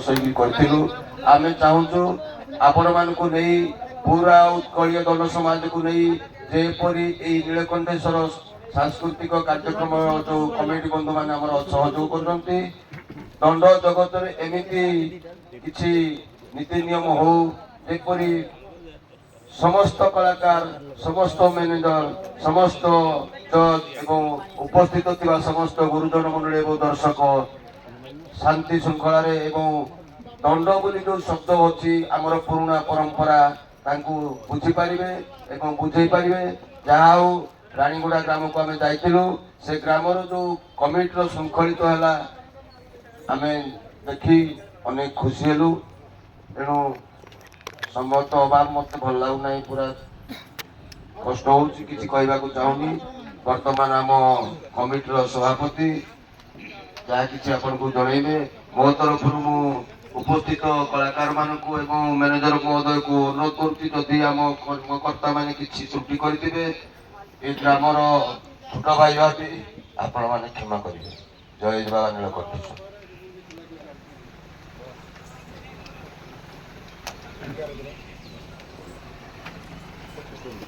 ଶୈଳୀ କରିଥିଲୁ। ଆମେ ଚାହୁଁଛୁ ଆପଣମାନଙ୍କୁ ନେଇ ପୁରା ଉତ୍କଳୀୟ ଦଳ ସମାଜକୁ ନେଇ ଯେପରି ଏଇ ନୀଳକଣ୍ଠେଶ୍ୱର ସାଂସ୍କୃତିକ କାର୍ଯ୍ୟକ୍ରମ ଯୋଉ କମିଟି ବନ୍ଧୁମାନେ ଆମର ସହଯୋଗ କରୁଛନ୍ତି, ଦଣ୍ଡ ଜଗତରେ ଏମିତି କିଛି ନୀତି ନିୟମ ହଉ ଯେପରି ସମସ୍ତ କଳାକାର, ସମସ୍ତ ମ୍ୟାନେଜର, ସମସ୍ତ ଜଜ୍ ଏବଂ ଉପସ୍ଥିତ ଥିବା ସମସ୍ତ ଗୁରୁଜନ ମଣ୍ଡଳୀ ଏବଂ ଦର୍ଶକ ଶାନ୍ତି ଶୃଙ୍ଖଳାରେ ଏବଂ ଦଣ୍ଡ ବୋଲି ଯେଉଁ ଶବ୍ଦ ଅଛି ଆମର ପୁରୁଣା ପରମ୍ପରା ତାଙ୍କୁ ବୁଝିପାରିବେ ଏବଂ ବୁଝେଇ ପାରିବେ। ଯାହା ହଉ ରାଣୀଗୁଡ଼ା ଗ୍ରାମକୁ ଆମେ ଯାଇଥିଲୁ, ସେ ଗ୍ରାମର ଯେଉଁ କମିଟିର ଶୃଙ୍ଖଳିତ ହେଲା ଆମେ ଦେଖି ଅନେକ ଖୁସି ହେଲୁ। ତେଣୁ ସମର୍ଥ ଅଭାବ ମୋତେ ଭଲ ଲାଗୁନାହିଁ, ପୁରା କଷ୍ଟ ହେଉଛି, କିଛି କହିବାକୁ ଚାହୁଁନି। ବର୍ତ୍ତମାନ ଆମ କମିଟିର ସଭାପତି ଯାହା କିଛି ଆପଣଙ୍କୁ ଜଣେଇବେ। ମୋ ତରଫରୁ ମୁଁ ଉପସ୍ଥିତ କଳାକାରମାନଙ୍କୁ ଏବଂ ମ୍ୟାନେଜର ମହୋଦୟକୁ ଅନୁରୋଧ କରୁଛି, ଯଦି ଆମ କର୍ମକର୍ତ୍ତାମାନେ କିଛି ତ୍ରୁଟି କରିଥିବେ ଏ ଗ୍ରାମର ଛୋଟ ଭାଇ ଭାବି ଆପଣମାନେ କ୍ଷମା କରିବେ। ଜୟ ବାବା ନୀଳକଣ୍ଠେଶ୍ୱର।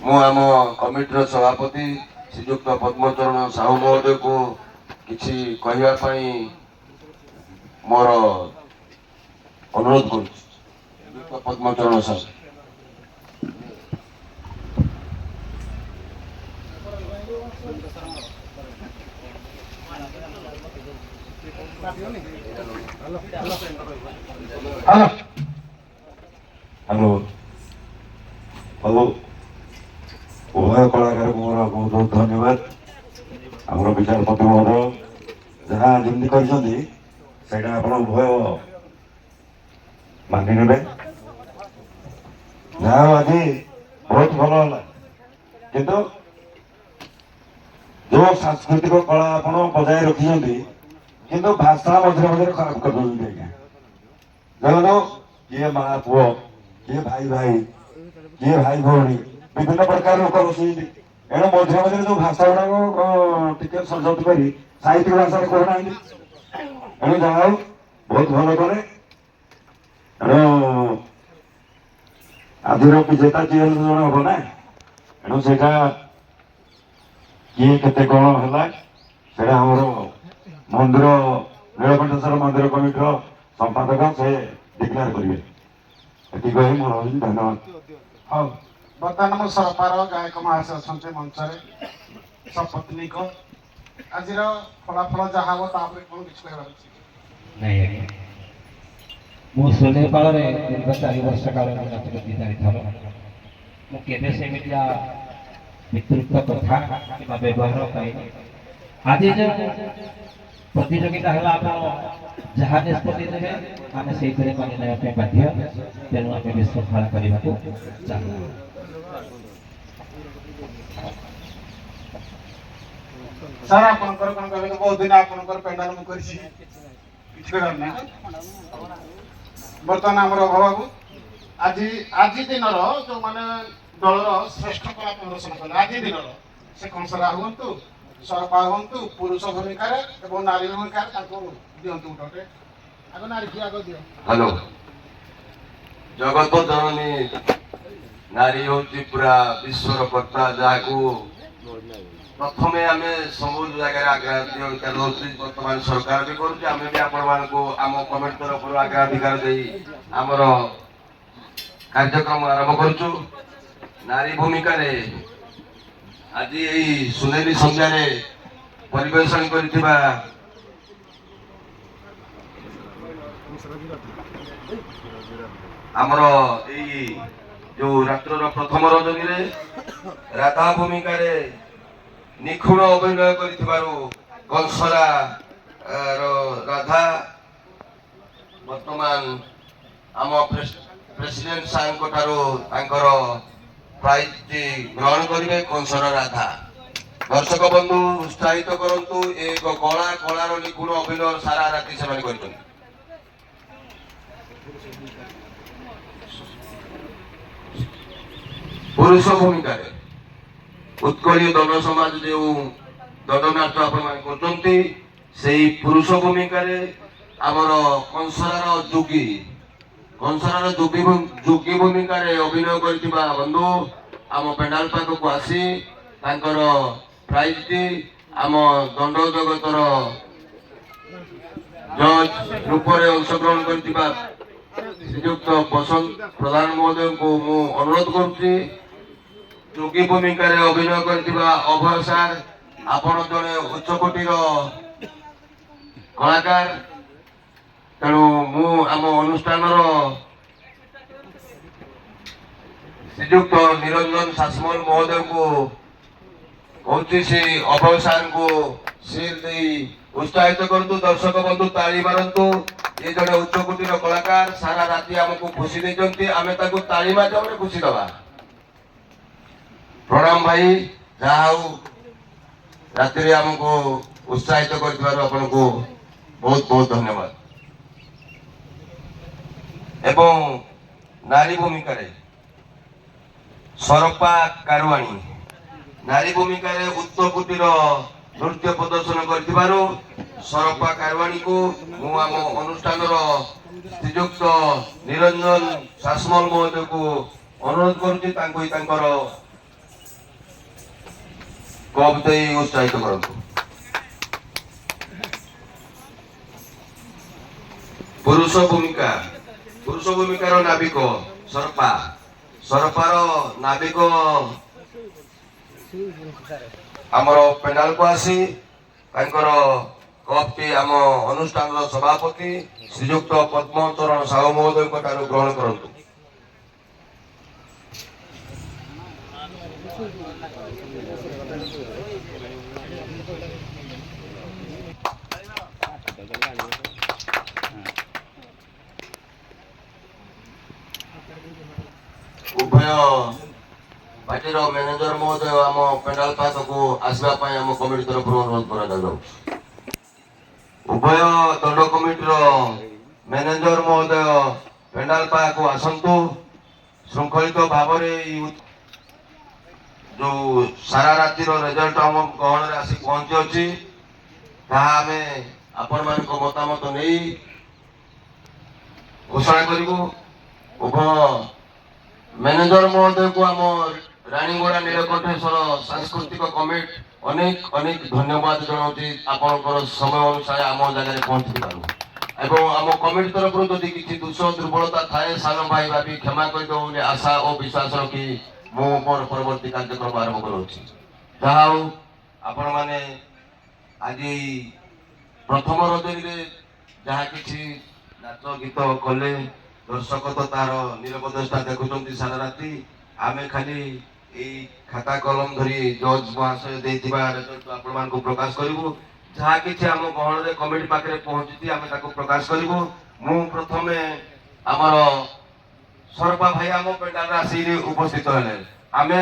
ମୁଁ ଆମ କମିଟିର ସଭାପତି ଶ୍ରୀଯୁକ୍ତ ପଦ୍ମଚରଣ ସାହୁ ମହୋଦୟକୁ କିଛି କହିବା ପାଇଁ ମୋର ଅନୁରୋଧ କରୁଛି। ଶ୍ରୀଯୁକ୍ତ ପଦ୍ମଚରଣ ସାହୁ। ହ୍ୟାଲୋ ହ୍ୟାଲୋ ଉଭୟ କଳାକାରଙ୍କୁ ମୋର ବହୁତ ବହୁତ ଧନ୍ୟବାଦ। ଆମର ବିଚାରପତି ମହୋଦୟ ଯାହା ଯେମିତି କରିଛନ୍ତି ସେଇଟା ଆପଣ ଉଭୟ ମାନି ନେବେ। ଯାହା ହଉ ଆଜି ବହୁତ ଭଲ ହେଲା, କିନ୍ତୁ ଯୋଉ ସାଂସ୍କୃତିକ କଳା ଆପଣ ବଜାୟ ରଖିଛନ୍ତି କିନ୍ତୁ ଭାଷା ମଝିରେ ମଝିରେ ଖରାପ କରିଦଉଛନ୍ତି। ଆଜ୍ଞା ଦେଖନ୍ତୁ, କିଏ ମା ପୁଅ, କିଏ ଭାଇ ଭାଇ, କିଏ ଭାଇ ଭଉଣୀ, ବିଭିନ୍ନ ପ୍ରକାର ଲୋକ ବସୁଛନ୍ତି। ଏଣୁ ମଝିରେ ମଝିରେ ଯୋଉ ଭାଷା ଗୁଡାକ ଟିକେ ସଂଯୋଗ କରି ସାହିତ୍ୟ ଭାଷାରେ କହୁନାହାନ୍ତି। ଏଣୁ ଯାହା ହଉ ବହୁତ ଭଲ କରେ। ଏଣୁ ଆଜିର ବିଜେତା ଯିଏ ଜଣେ ହବ ନା, ଏଣୁ ସେଇଟା କିଏ କେତେ କଣ ହେଲା ସେଇଟା ଆମର ମନ୍ଦିର ନୀଳକଣ୍ଠେଶ୍ୱର ମନ୍ଦିର କମିଟିର ସମ୍ପାଦକ ସେ ଡିକ୍ଲେୟାର କରିବେ। ଏତିକି କହି ମୁଁ ରହୁଛି, ଧନ୍ୟବାଦ। ହଉ, ବର୍ତ୍ତମାନ ଆମ ସରକାର ଗାୟକ ମହାଶୟ ଅଛନ୍ତି ମଞ୍ଚରେ, ସପତ୍ନୀକ ଆଜିର ଫଳାଫଳ ଯାହା ହବ ତାପରେ କଣ କିଛି କହିବାର ଅଛି? ନାଇଁ ଆଜ୍ଞା, ମୁଁ ସୁନେପାଳରେ ଦୀର୍ଘ 4 ବର୍ଷ କାଳ ନାଚ ଚାରିଥର। ମୁଁ କେବେ ସେମିତିଆ ବିତୃତ କଥା କିମ୍ବା ବ୍ୟବହାର ପାଇନି। ଆଜି ଯେଉଁ ପ୍ରତିଯୋଗିତା ହେଲା, ଆପଣ ଯାହା ନିଷ୍ପତ୍ତି ନେବେ ଆମେ ସେଇଥିରେ ମାନି ନେବା ପାଇଁ ବାଧ୍ୟ। ତେଣୁ ଆମେ ବିଶୃଙ୍ଖଳା କରିବାକୁ ଚାହୁଁ। ସାର୍ ଆପଣଙ୍କର କଣ କହିବେ? ବହୁତ ଦିନ ଆପଣଙ୍କର ପେଣ୍ଡାଲ ମୁଁ କରିଛି, କିଛି କରିବାର ନାହିଁ। ବର୍ତ୍ତମାନ ଆମର ଅଭାବକୁ ଆଜି ଦିନର ଯୋଉମାନେ ଦଳର ଶ୍ରେଷ୍ଠ କଳା ପ୍ରଦର୍ଶନ କଲେ ଆଜି ଦିନର, ସେ କଂସରା ହୁଅନ୍ତୁ, ସରପା ହୁଅନ୍ତୁ, ପୁରୁଷ ଭୂମିକାରେ ଏବଂ ନାରୀ ଭୂମିକାରେ ତାଙ୍କୁ ଦିଅନ୍ତୁ ଗୋଟେ। ଆଗ ନାରୀ କି ଆଗ ଦିଅ। ହ୍ୟାଲୋ, ଜଗତ ଜନନୀ ନାରୀ ହେଉଛି ପୁରା ବିଶ୍ୱର କର୍ତ୍ତା, ଯାହାକୁ ପ୍ରଥମେ ଆମେ ସବୁ ଜାଗାରେ ଅଗ୍ରାଧିକାର ଦେଉଛୁ। ବର୍ତ୍ତମାନ ସରକାର ବି କରୁଛି, ଆମେ ବି ଆପଣମାନଙ୍କୁ ଆମ କମିଟି ତରଫରୁ ଅଗ୍ରାଧିକାର ଦେଇ ଆମର କାର୍ଯ୍ୟକ୍ରମ ଆରମ୍ଭ କରୁଛୁ। ନାରୀ ଭୂମିକାରେ ଆଜି ଏଇ ସୁନେଲି ସନ୍ଧ୍ୟାରେ ପରିବେଷଣ କରିଥିବା ଆମର ଏଇ ଯୋଉ ରାତ୍ରର ପ୍ରଥମ ରଜନୀରେ ରାଧା ଭୂମିକାରେ ନିଖୁଣ ଅଭିନୟ କରିଥିବାରୁ କଂସରା ରାଧା ବର୍ତ୍ତମାନ ଆମ ପ୍ରେସିଡେଣ୍ଟ ସାହେବଙ୍କ ଠାରୁ ତାଙ୍କର ପ୍ରାଇଜଟି ଗ୍ରହଣ କରିବେ। କଂସରା ରାଧା ଦର୍ଶକ ବନ୍ଧୁ ଉତ୍ସାହିତ କରନ୍ତୁ। ଏକ କଳାର ନିଖୁଣ ଅଭିନୟ ସାରା ରାତି ସେମାନେ କରିଛନ୍ତି। ପୁରୁଷ ଭୂମିକାରେ ଉତ୍କଳୀୟ ଦଣ୍ଡ ସମାଜ ଯେଉଁ ଦଣ୍ଡନାଟ ଆପଣମାନେ କରୁଛନ୍ତି, ସେଇ ପୁରୁଷ ଭୂମିକାରେ ଆମର କଂସରାର ଯୋଗୀ ଭୂମିକାରେ ଅଭିନୟ କରିଥିବା ବନ୍ଧୁ ଆମ ପେଣ୍ଡାଲ ପାଖକୁ ଆସି ତାଙ୍କର ପ୍ରାଇଜଟି ଆମ ଦଣ୍ଡ ଜଗତର ଜଜ୍ ରୂପରେ ଅଂଶଗ୍ରହଣ କରିଥିବା ଶ୍ରୀଯୁକ୍ତ ବସନ୍ତ ପ୍ରଧାନ ମହୋଦୟଙ୍କୁ ମୁଁ ଅନୁରୋଧ କରୁଛି। ଯୋଗୀ ଭୂମିକାରେ ଅଭିନୟ କରିଥିବା ଅଭୟ ସାର୍, ଆପଣ ଜଣେ ଉଚ୍ଚକୋଟୀର କଳାକାର, ତେଣୁ ମୁଁ ଆମ ଅନୁଷ୍ଠାନର ଶ୍ରୀଯୁକ୍ତ ନିରଞ୍ଜନ ଶାସମଲ ମହୋଦୟଙ୍କୁ କହୁଛି ସେ ଅଭୟ ସାର୍ଙ୍କୁ ସିଲ୍ ଦେଇ ଉତ୍ସାହିତ କରନ୍ତୁ। ଦର୍ଶକ ବନ୍ଧୁ ତାଳି ମାରନ୍ତୁ। ଏ ଜଣେ ଉଚ୍ଚକୋଟୀର କଳାକାର, ସାରା ରାତି ଆମକୁ ଖୁସି ଦେଇଛନ୍ତି, ଆମେ ତାକୁ ତାଳି ମାଧ୍ୟମରେ ଖୁସି ଦେବା। ପ୍ରଣାମ ଭାଇ, ଯାହା ହଉ ରାତିରେ ଆମକୁ ଉତ୍ସାହିତ କରିଥିବାରୁ ଆପଣଙ୍କୁ ବହୁତ ବହୁତ ଧନ୍ୟବାଦ। ଏବଂ ନାରୀ ଭୂମିକାରେ ସରପା କାରୁଆଣୀ, ନାରୀ ଭୂମିକାରେ ଉଚ୍ଚକୋଟୀର ନୃତ୍ୟ ପ୍ରଦର୍ଶନ କରିଥିବାରୁ ସରପା କାରୁଆଣୀକୁ ମୁଁ ଆମ ଅନୁଷ୍ଠାନର ଶ୍ରୀଯୁକ୍ତ ନିରଞ୍ଜନ ଶାସମଲ ମହୋଦୟକୁ ଅନୁରୋଧ କରୁଛି, ତାଙ୍କୁ ତାଙ୍କର କପ୍ ଦେଇ ଉତ୍ସାହିତ କରନ୍ତୁ। ପୁରୁଷ ଭୂମିକାର ନାବିକ ସରପାର ନାବିକ ଆମର ପେଣ୍ଡାଲକୁ ଆସି ତାଙ୍କର କପ୍ଟି ଆମ ଅନୁଷ୍ଠାନର ସଭାପତି ଶ୍ରୀଯୁକ୍ତ ପଦ୍ମଚରଣ ସାହୁ ମହୋଦୟଙ୍କ ଠାରୁ ଗ୍ରହଣ କରନ୍ତୁ। ଉଭୟ ପାର୍ଟିର ମ୍ୟାନେଜର ମହୋଦୟ ଆମ ପେଣ୍ଡାଲ ପାଖକୁ ଆସିବା ପାଇଁ ଆମ କମିଟି ତରଫରୁ ଅନୁରୋଧ କରାଯାଉଛି। ଉଭୟ ଦଣ୍ଡ କମିଟିର ମ୍ୟାନେଜର ମହୋଦୟ ପେଣ୍ଡାଲ ପାଖକୁ ଆସନ୍ତୁ। ଶୃଙ୍ଖଳିତ ଭାବରେ ଯୋଉ ସାରା ରାତିର ରେଜଲ୍ଟ ଆମ ଗହଣରେ ଆସି ପହଞ୍ଚିଅଛି, ତାହା ଆମେ ଆପଣମାନଙ୍କ ମତାମତ ନେଇ ଘୋଷଣା କରିବୁ। ଉଭୟ ମ୍ୟାନେଜର ମହୋଦୟକୁ ଆମ ରାଣୀଗଡ଼ା ନୀଳକଣ୍ଠେଶ୍ୱର ସାଂସ୍କୃତିକ କମିଟି ଅନେକ ଧନ୍ୟବାଦ ଜଣାଉଛି, ଆପଣଙ୍କର ସମୟ ଅନୁସାରେ ଆମ ଜାଗାରେ ପହଞ୍ଚିଥିବାରୁ। ଏବଂ ଆମ କମିଟି ତରଫରୁ ଯଦି କିଛି ଦୋଷ ଦୁର୍ବଳତା ଥାଏ, ସାନ ଭାଇ ଭାବି କ୍ଷମା କରିଦେବ ବୋଲି ଆଶା ଓ ବିଶ୍ୱାସ ରଖି ମୁଁ ମୋର ପରବର୍ତ୍ତୀ କାର୍ଯ୍ୟକ୍ରମ ଆରମ୍ଭ କରୁଅଛି। ଯାହା ହଉ ଆପଣମାନେ ଆଜି ପ୍ରଥମ ରଜନୀରେ ଯାହା କିଛି ନାଚ ଗୀତ କଲେ, ଦର୍ଶକ ତ ତାର ନିରବଦ୍ରଷ୍ଟା ଦେଖୁଛନ୍ତି ସାରା ରାତି। ଆମେ ଖାଲି ଏଇ ଖାତା କଲମ ଧରି ଜଜ୍ ମହାଶୟ ଦେଇଥିବା ରେଜଲ୍ଟ ଆପଣମାନଙ୍କୁ ପ୍ରକାଶ କରିବୁ। ଯାହା କିଛି ଆମ ଗହଣରେ କମିଟି ପାଖରେ ପହଞ୍ଚିଛି ଆମେ ତାକୁ ପ୍ରକାଶ କରିବୁ। ମୁଁ ପ୍ରଥମେ ଆମର ସରପା ଭାଇ ଆମ ପେଣ୍ଡାଲରେ ଆସିକି ଉପସ୍ଥିତ ହେଲେ, ଆମେ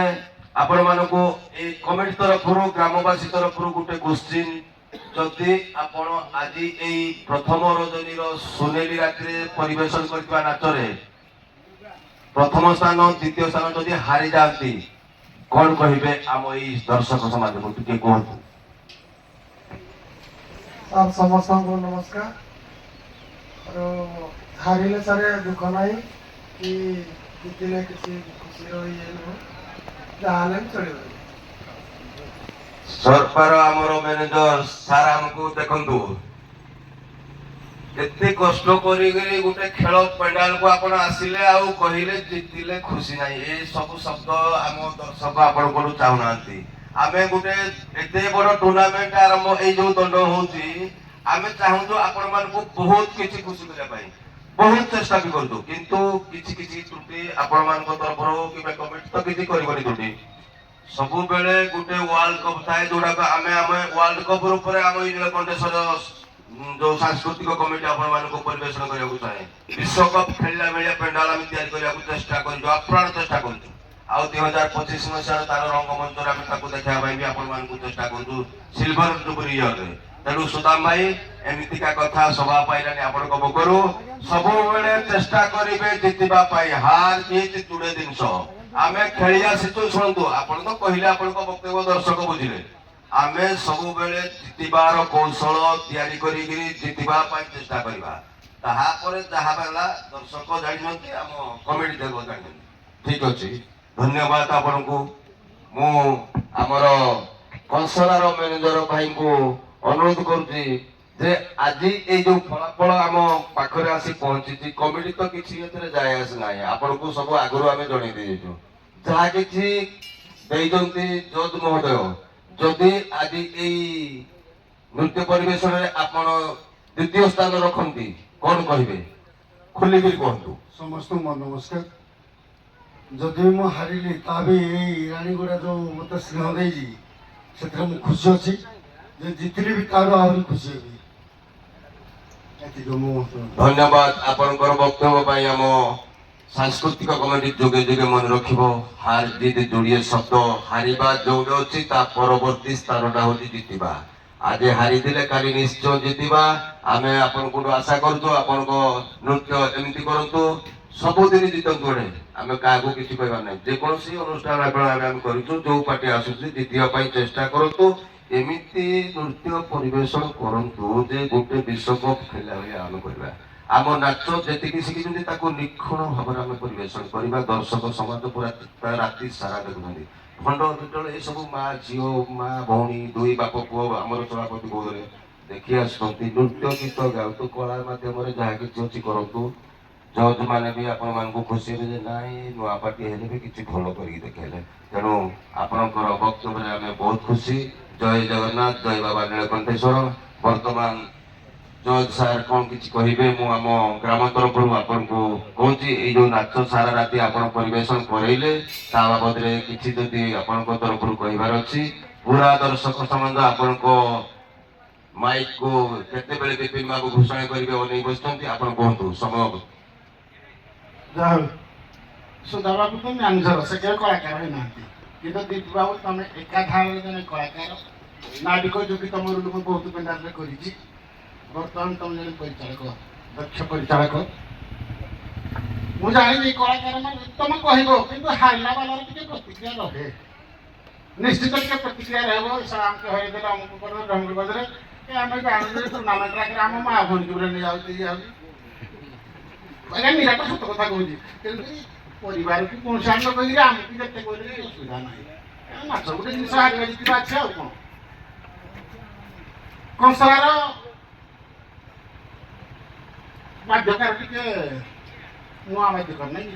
ଆପଣମାନଙ୍କୁ ଏଇ କମିଟି ତରଫରୁ ଗ୍ରାମବାସୀ ତରଫରୁ ଗୋଟେ କୋଶ୍ଚିନ୍, ଯଦି ଆପଣ ଆଜି ଏଇ ପ୍ରଥମ ରଜନୀର ସୁନେଲି ରାତିରେ ପରିବେଷଣ କରିଥିବା ନାଚରେ ପ୍ରଥମ ସ୍ଥାନ ଦ୍ୱିତୀୟ ସ୍ଥାନ ଯଦି ହାରି ଯାଆନ୍ତି, କଣ କହିବେ ଆମ ଏଇ ଦର୍ଶକ ସମାଜକୁ ଟିକେ କୁହନ୍ତୁ। ସାର୍ ସମସ୍ତଙ୍କୁ ନମସ୍କାର। ହାରିଲେ ସାର୍ ଦୁଃଖ ନାହିଁ କି ଜିତିଲେ କିଛି ଖୁସିର ଇଏ ନୁହଁ, ଯାହାହେଲେ ବି ଚଳିବ। ସରକାର ଆମର ମ୍ୟାନେଜର ସାର୍ ଆମକୁ ଦେଖନ୍ତୁ, କେତେ କଷ୍ଟ କରିକିରି ଗୋଟେ ଖେଳ ପେଣ୍ଡାଲକୁ ଆପଣ ଆସିଲେ ଆଉ କହିଲେ ଜିତିଲେ ଖୁସି ନାହିଁ, ଏ ସବୁ ଶବ୍ଦ ଆମ ଦର୍ଶକ ଆପଣଙ୍କଠୁ ଚାହୁଁନାହାନ୍ତି। ଆମେ ଗୋଟେ ଏତେ ବଡ ଟୁର୍ଣ୍ଣାମେଣ୍ଟ ଆରମ୍ଭ, ଏଇ ଯୋଉ ଦଣ୍ଡ ହଉଛି, ଆମେ ଚାହୁଁଛୁ ଆପଣମାନଙ୍କୁ ବହୁତ କିଛି ଖୁସି କରିବା ପାଇଁ, ବହୁତ ଚେଷ୍ଟା ବି କରୁଛୁ, କିନ୍ତୁ କିଛି ତ୍ରୁଟି ଆପଣମାନଙ୍କ ତରଫରୁ କିମ୍ବା କମିଟି ତ କିଛି କରିବନି ତ୍ରୁଟି। ସବୁବେଳେ ଗୋଟେ ୱାର୍ଲଡ କପ୍ ଥାଏ, ଯୋଉଟାକ ଆମେ ୱାର୍ଲଡ କପ୍ ରୂପରେ ଆମ ଏଇ ନୀଳକଣ୍ଠେଶ୍ୱର ଯୋଉ ସାଂସ୍କୃତିକ କମିଟି ଆପଣମାନଙ୍କୁ ପରିବେଷଣ କରିବାକୁ ଚାହେଁ। ବିଶ୍ୱକପ୍ ଖେଳିଲା ଭଳିଆ ପେଣ୍ଡାଲ ଆମେ ତିଆରି କରିବାକୁ ଚେଷ୍ଟା କରିଛୁ, ଆପ୍ରାଣ ଚେଷ୍ଟା କରୁଛୁ। ଆଉ 2025 ମସିହାର ତାର ରଙ୍ଗମଞ୍ଚରେ ଆମେ ତାକୁ ଦେଖାଇବା ପାଇଁ ବି ଆପଣମାନଙ୍କୁ ଚେଷ୍ଟା କରୁଛୁ, ସିଲଭର ଜୁବୁଲି ଇୟରରେ। ତେଣୁ ସୁଦାମ ଭାଇ, ଏମିତିକା କଥା ଶୋଭା ପାଇଲାନି ଆପଣଙ୍କ ମୁଖରୁ। ସବୁବେଳେ ଚେଷ୍ଟା କରିବେ ଜିତିବା ପାଇଁ, ହାର ଜିତ ଜୁଡେ ଜିନିଷ। ଆମେ ଖେଳି ଆସିଛୁ, ଶୁଣନ୍ତୁ, ଆପଣ ତ କହିଲେ ଆପଣଙ୍କ ବକ୍ତବ୍ୟ ଦର୍ଶକ ବୁଝିଲେ, आमे सब बेले जितबार कौशल तैयारी करिगिरी जितबा पाई चेष्टा करिबा ताहा परे जहा बेला दर्शक जानिनती आम कमेटी देव जानिनती ठीक अछि धन्यवाद आपनकु मु आमर कंसलार मैनेजर भाई को अनुरोध करुछि जे आज ये जो फलाफल आम पाखरे आसी पहुंची कमिटी तो किसी जाए आस ना आपन को सब आगु आम जन देजु जहाँ कि जज महोदय जदि आज ये नृत्य परिवेशन में आपण द्वितीय स्थान रखती कौन कहे खोल कहतु समस्त नमस्कार जदि मु हारिली ता भी रानीगुड़ा जो मत स्नेह देजी से खुशी अच्छी जितली भी तार आहरी खुशी हेबी धन्यवाद आपनकर वक्तव्य पाई आम सांस्कृतिक कमिटी जोगे जोगे मन रखिबो हार जीत जोड़िए शब्द हारिबा जोड़े अच्छी परवर्ती स्थानटा हूँ जितवा आज हारी दिले काली निश्चय जितवा आम आपन को आशा करूँ आपण नृत्य एमती करूँ सबुदिन जितंतु गोटे आम क्या किसी कहबार ना जेकोसी अनुष्ठान आम करूँ जो पार्टी आसूसी जितवाई चेष्टा करूँ एमिति नृत्य परिवेशन करंतु जे गोटे विश्वकप खेला भलिया आम करबा आम नाच जेतिकी शिखिछन्ति ताको निखुण भाव आम परिवेशन करबा दर्शक समाज पूरा राति सारा देखुछन्ति खंड बिटल ए सब माँ झीओ माँ भौणी दुई बाप पुओ आमर सभापति बोधरे देखि आसुछन्ति नृत्य गीत गाउतु कला माध्यम जहाँ किछि अछि करंतु जज मैंने भी आपण मानकु खुशी हेबे जे नाई नुआ पार्टी हेले भी किछि भलो करी देखेले तेणु आपणकर वक्तव्य आम बहुत खुशी जय जगन्नाथ जय बाबा नीलकंठेश्वर वर्तमान जज सार कौन किसी कहे आम ग्राम तरफ आपन को कहूँ जो नाच सारा राति आप परिवेशन करइले ता बाबद किसी जदि आपण तरफ कहबार अच्छी पूरा दर्शक संबंध आपण माइक को केते बेले विपिन बाबू घोषणा करेंगे अनेक बसते आप कहतु समय ଯାହା ସୁଧା ବାବୁ ତ ମ୍ୟାନେଜର ସେ କେବେ କଳାକାର ହୋଇନାହାନ୍ତି କିନ୍ତୁ ଦୀପ ବାବୁ ତମେ ଏକାଧାରରେ ଜଣେ କଳାକାର ନାବିକ ଯୋଗୀ ତମ ରୁଲ ମୁଁ ବହୁତ ପେଣ୍ଡାଲରେ କରିଛି ବର୍ତ୍ତମାନ ତମେ ଜଣେ ପରିଚାଳକ ଦକ୍ଷ ପରିଚାଳକ ମୁଁ ଜାଣିନି କଳାକାର ମାନେ ତମେ କହିବ କିନ୍ତୁ ହାରିଲା ବାଲାର ଟିକେ ପ୍ରତିକ୍ରିୟା ରହେ ନିଶ୍ଚିତ ଟିକେ ପ୍ରତିକ୍ରିୟା ରହିବ ସାର୍ ଆମକୁ ହରେଇଦେଲେ ଅମୁକ କରିଦେଲେ ଢମକ କରିଦେଲେ ଆମେ ଜାଣୁଛୁ ଟୁର୍ଣ୍ଣାମେଣ୍ଟ ଆଗରେ ଆମ ମା ଭଉଣୀ ପୁରା ନେଇଯାଉଛି ଇଏ ଆଜ୍ଞା ନିରାଟ ସତ କଥା କହୁଛି କିନ୍ତୁ ପରିବାରକୁ କୌଣସି ଆମେ କହିକି ଆମକୁ ଯେତେ କହିଲେ ଅସୁବିଧା ନାହିଁ ମାଛ ଗୋଟେ ଜିନିଷ ହାରିବା ଜିତିବା ଅଛି ଆଉ କ'ଣ କଂସଳାର ବାଦ୍ୟକାର ଟିକେ ନୂଆ ବାଦ୍ୟକାର ନାଇଁ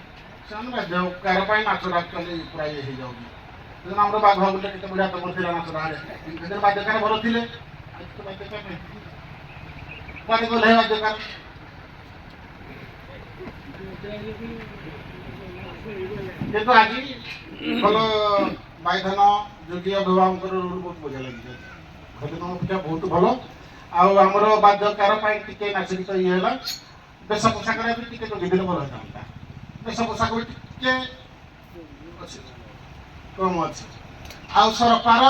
ସେମାନେ ବାଦ୍ୟକାର ପାଇଁ ନାଚଟା ଆକ୍ଚୁଆଲି ପୁରା ଇଏ ହେଇଯାଉଛି ତେଣୁ ଆମର ବାଘ ଗୋଟେ କେତେ ବଢ଼ିଆ ତମର ଥିଲା ନାଚଟା ସେଥିରେ ବାଦ୍ୟକାର ଭଲ ଥିଲେ ବାଦ୍ୟକାର ନାହିଁ ବାଦ୍ୟ କଲେ ବାଦ୍ୟକାର କିନ୍ତୁ ଆଜି ଭଲ ବାଇଧନ ଯୋଗୀ ଅଭିଭାବକଙ୍କର ରୋଲ ବହୁତ ବଢ଼ିଆ ଲାଗିଛି ଭଜନ ପୂଜା ବହୁତ ଭଲ ଆଉ ଆମର ବାଦ୍ୟକାର ପାଇଁ ଟିକେ ନାଚ ଗୀତ ଇଏ ହେଲା ବେଶ ପୋଷାକରେ ବି ଟିକେ ଯୋଗେଇଦେଲେ ଭଲ ହେଇଥାନ୍ତା ବେଶ ପୋଷାକ ବି ଟିକେ ଅଛି କମ୍ ଅଛି ଆଉ ସରକାର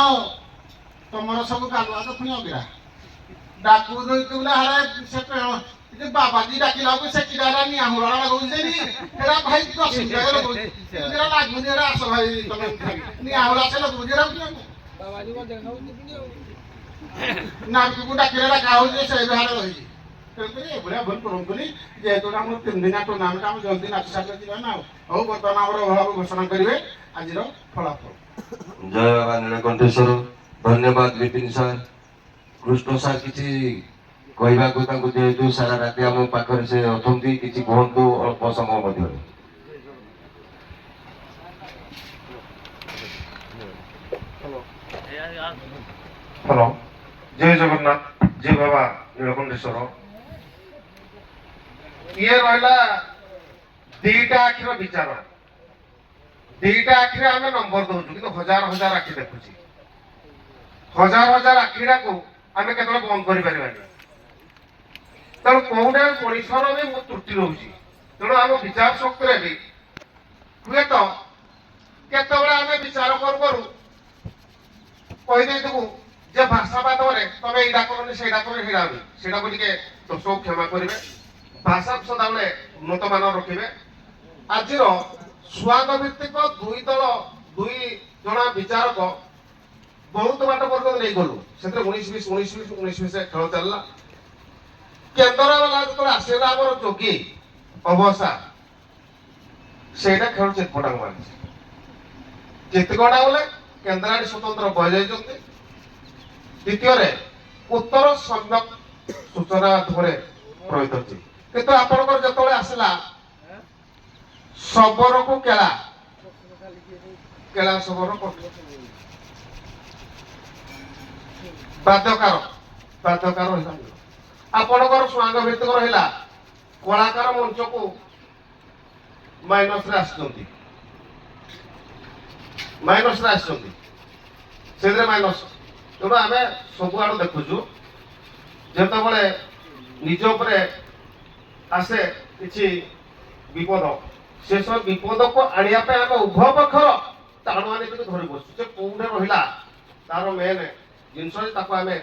ତମର ସବୁ ଗାଲୁଆ ତ ପୁଣି ଅଗିରା ଡାକୁ ଦେଇଥିଲେ ହାରେ ସେ ବାବାଜୀ ଡାକିଲା ସେ କିରାଟା ନିଆଁ ହୁଳା ଲଗଉଛି ଏରା ଭାଇ ଅସୁବିଧା ଲଗଉଛି ଏରା ଲାଗୁନି ଏରା ଆସ ଭାଇ ତମେ ନିଆଁ ହୁଳା ସେ ଲଗଉଛି ଏରା ନାକୁ ଡାକିଲେ ଡାକା ହଉଛି ସେ ବାହାରେ ରହିଛି ତେଣୁକରି ଏଭଳିଆ ଭୁଲ କରନ୍ତୁନି ଯେହେତୁ ଆମର 3 ଦିନିଆ ଟୁର୍ଣ୍ଣାମେଣ୍ଟ ଆମେ ଜଲ୍ଦି ନାଚି ସାରିଲେ ଯିବା ନା ହଉ ବର୍ତ୍ତମାନ ଆମର ଅଭାବ ଘୋଷଣା କରିବେ ଆଜିର ଫଳାଫଳ जय बाबा नीलकंठेश्वर धन्यवाद विपिन सार कृष्ण सार किसी कहवाक जेहेतु सारा राति आम पाखे से अच्छा किसी कहतु अल्प समय मध्य हेलो जय जगन्नाथ जय बाबा नीलकंठेश्वर ये रहा दीटा आखिर विचार दीटा आखिरे आम नंबर दौचु कि हजार हजार आखि देखुची हजार हजार आखिटा को आम के बंद कर तेणु कौटा मनीषर भी त्रुटि रोचे तेणु आम विचार शक्ति भी हुए तो केतबले आम विचार करूँ कहीदेबू जे भाषावाद तुम यही करनी से को दोष क्षमा करेंगे भाषा सदाबले उन्नत मान रखिए आज स्वाद भित्तिक दुई दल दुई जना विचारक ବହୁତ ବାଟ ପର୍ଯ୍ୟନ୍ତ ନେଇଗଲୁ। ସେଥିରେ 19-20 ଖେଳ ଚାଲିଲା। କେନ୍ଦ୍ର ବାଲା ଯେତେବେଳେ ଆସିଲା ଆମର ଯୋଗୀ ଅବସା ସେଇଟା ଖେଳ ଚିତପଟାଙ୍ଗ ମାରିଛି। ଚିତଗଡ଼ା ବୋଲେ କେନ୍ଦ୍ରାଡି ସ୍ୱତନ୍ତ୍ର ବହିଯାଇଛନ୍ତି। ଦ୍ୱିତୀୟରେ ଉତ୍ତର ସମ୍ୟକ ସୂଚନା ମାଧ୍ୟମରେ ପ୍ରହିତ ହେଉଛି। କିନ୍ତୁ ଆପଣଙ୍କର ଯେତେବେଳେ ଆସିଲା ଶବରକୁ କେଳା ଶବର ବାଦ୍ୟକାର ରହିଲା। ଆପଣଙ୍କର ସ୍ୱାଙ୍ଗ ଭିତ୍ତିକ ରହିଲା କଳାକାର ମଞ୍ଚକୁ ମାଇନସରେ ଆସିଛନ୍ତି ସେଥିରେ ମାଇନସ। ତେଣୁ ଆମେ ସବୁଆଡୁ ଦେଖୁଛୁ ଯେତେବେଳେ ନିଜ ଉପରେ ଆସେ କିଛି ବିପଦ, ସେସବୁ ବିପଦକୁ ଆଣିବା ପାଇଁ ଆମେ ଉଭୟ ପକ୍ଷର ଟାଣୁଆ ନୀତିକୁ ଧରି ବସୁଛୁ। ସେ କୋଉଠି ରହିଲା ତାର ମେନ୍ ଜିନିଷ, ତାକୁ ଆମେ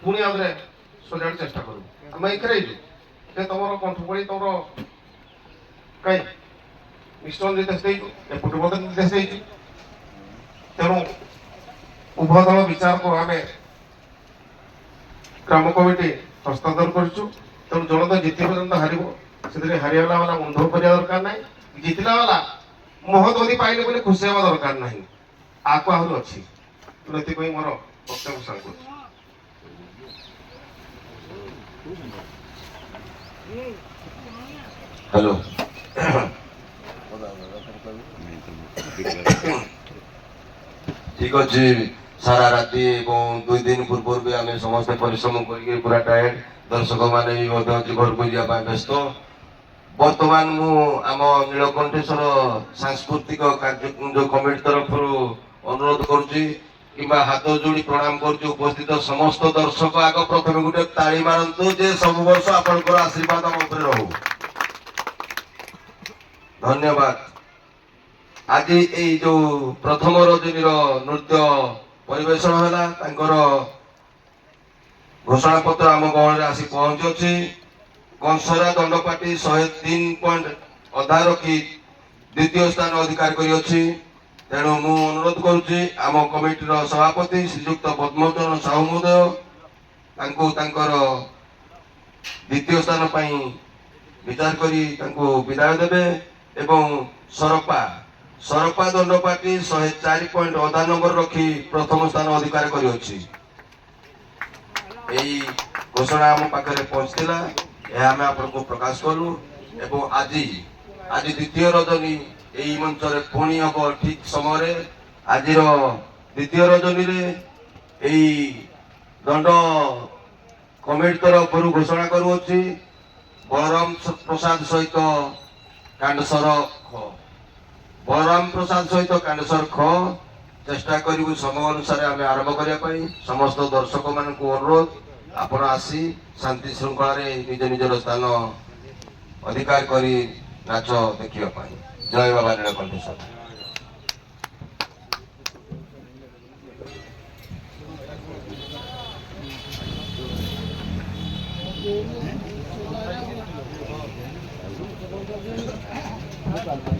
ପୁଣି ଆଉଥରେ ସଜାଡି ଚେଷ୍ଟା କରିବୁ। ଆମେ ଏଇଥିରେ ଯେ ତମର କଣ୍ଠ ପଡ଼ି ତମର କାଇଁ ମିଶ୍ରଣ ନିର୍ଦ୍ଦେଶ ଦେଇଛୁ, ଏପଟେ ମଧ୍ୟ ନିର୍ଦ୍ଦେଶ ଦେଇଛୁ। ତେଣୁ ଉଭୟ ଦଳ ବିଚାରକୁ ଆମେ ଗ୍ରାମ କମିଟି ହସ୍ତାନ୍ତର କରିଛୁ। ତେଣୁ ଜଣେ ତ ଜିତି ପର୍ଯ୍ୟନ୍ତ ହାରିବ, ସେଥିରେ ହାରିଗଲା ବାଲା ମନ୍ଦ କରିବା ଦରକାର ନାହିଁ, ଜିତିଲା ବାଲା ମହୋଦଧି ପାଇଲେ ବୋଲି ଖୁସି ହେବା ଦରକାର ନାହିଁ। ଆକୁ ଆହୁରି ଅଛି। ଏଥିପାଇଁ ମୋର ବକ୍ତବ୍ୟ ସାର କରୁଛି। ହ୍ୟାଲୋ। ଠିକ ଅଛି। ସାରା ରାତି ଏବଂ 2 ଦିନ ପୂର୍ବରୁ ବି ଆମେ ସମସ୍ତେ ପରିଶ୍ରମ କରିକି ପୁରା ଟାୟାର୍ଡ, ଦର୍ଶକ ମାନେ ବି ମଧ୍ୟ ଆଜି ଘରକୁ ଯିବା ପାଇଁ ବ୍ୟସ୍ତ। ବର୍ତ୍ତମାନ ମୁଁ ଆମ ନୀଳକଣ୍ଠେଶ୍ୱର ସାଂସ୍କୃତିକ କାର୍ଯ୍ୟକ୍ରମ କମିଟି ତରଫରୁ ଅନୁରୋଧ କରୁଛି କିମ୍ବା ହାତ ଯୋଡ଼ି ପ୍ରଣାମ କରୁଛି ଉପସ୍ଥିତ ସମସ୍ତ ଦର୍ଶକ, ଆଗ ପ୍ରଥମେ ଗୋଟେ ତାଳି ମାରନ୍ତୁ ଯେ ସବୁ ବର୍ଷ ଆପଣଙ୍କର ଆଶୀର୍ବାଦ ଆମ ଉପରେ ରହୁ। ଧନ୍ୟବାଦ। ଆଜି ଏଇ ଯୋଉ ପ୍ରଥମ ରଜନୀର ନୃତ୍ୟ ପରିବେଷଣ ହେଲା, ତାଙ୍କର ଘୋଷଣା ପତ୍ର ଆମ ଗହଳରେ ଆସି ପହଞ୍ଚିଅଛି। କଂସରା ଦଣ୍ଡପାଟି 103 ପଏଣ୍ଟ ଅଧା ରଖି ଦ୍ୱିତୀୟ ସ୍ଥାନ ଅଧିକାର କରିଅଛି। ତେଣୁ ମୁଁ ଅନୁରୋଧ କରୁଛି ଆମ କମିଟିର ସଭାପତି ଶ୍ରୀଯୁକ୍ତ ପଦ୍ମଚରଣ ସାହୁ ମହୋଦୟ ତାଙ୍କୁ ତାଙ୍କର ଦ୍ୱିତୀୟ ସ୍ଥାନ ପାଇଁ ବିଚାର କରି ତାଙ୍କୁ ବିଦାୟ ଦେବେ ଏବଂ ସରପା ଦଣ୍ଡପାଟି 104 ପଏଣ୍ଟ ଅଧା ନମ୍ବର ରଖି ପ୍ରଥମ ସ୍ଥାନ ଅଧିକାର କରିଅଛି। ଏହି ଘୋଷଣା ଆମ ପାଖରେ ପହଞ୍ଚିଥିଲା, ଏହା ଆମେ ଆପଣଙ୍କୁ ପ୍ରକାଶ କଲୁ। ଏବଂ ଆଜି ଦ୍ୱିତୀୟ ରଜନୀ ଏହି ମଞ୍ଚରେ ପୁଣି ହବ ଠିକ ସମୟରେ। ଆଜିର ଦ୍ୱିତୀୟ ରଜନୀରେ ଏହି ଦଣ୍ଡ କମିଟି ତରଫରୁ ଘୋଷଣା କରୁଅଛି ବଳରାମ ପ୍ରସାଦ ସହିତ କାଣ୍ଡସର ଖ। ଚେଷ୍ଟା କରିବୁ ସମୟ ଅନୁସାରେ ଆମେ ଆରମ୍ଭ କରିବା ପାଇଁ। ସମସ୍ତ ଦର୍ଶକ ମାନଙ୍କୁ ଅନୁରୋଧ, ଆପଣ ଆସି ଶାନ୍ତି ଶୃଙ୍ଖଳାରେ ନିଜ ନିଜର ସ୍ଥାନ ଅଧିକାର କରି ନାଚ ଦେଖିବା ପାଇଁ। ଜୟ ବାବା ନୀଳକଣ୍ଠେଶ୍ୱର। Gracias.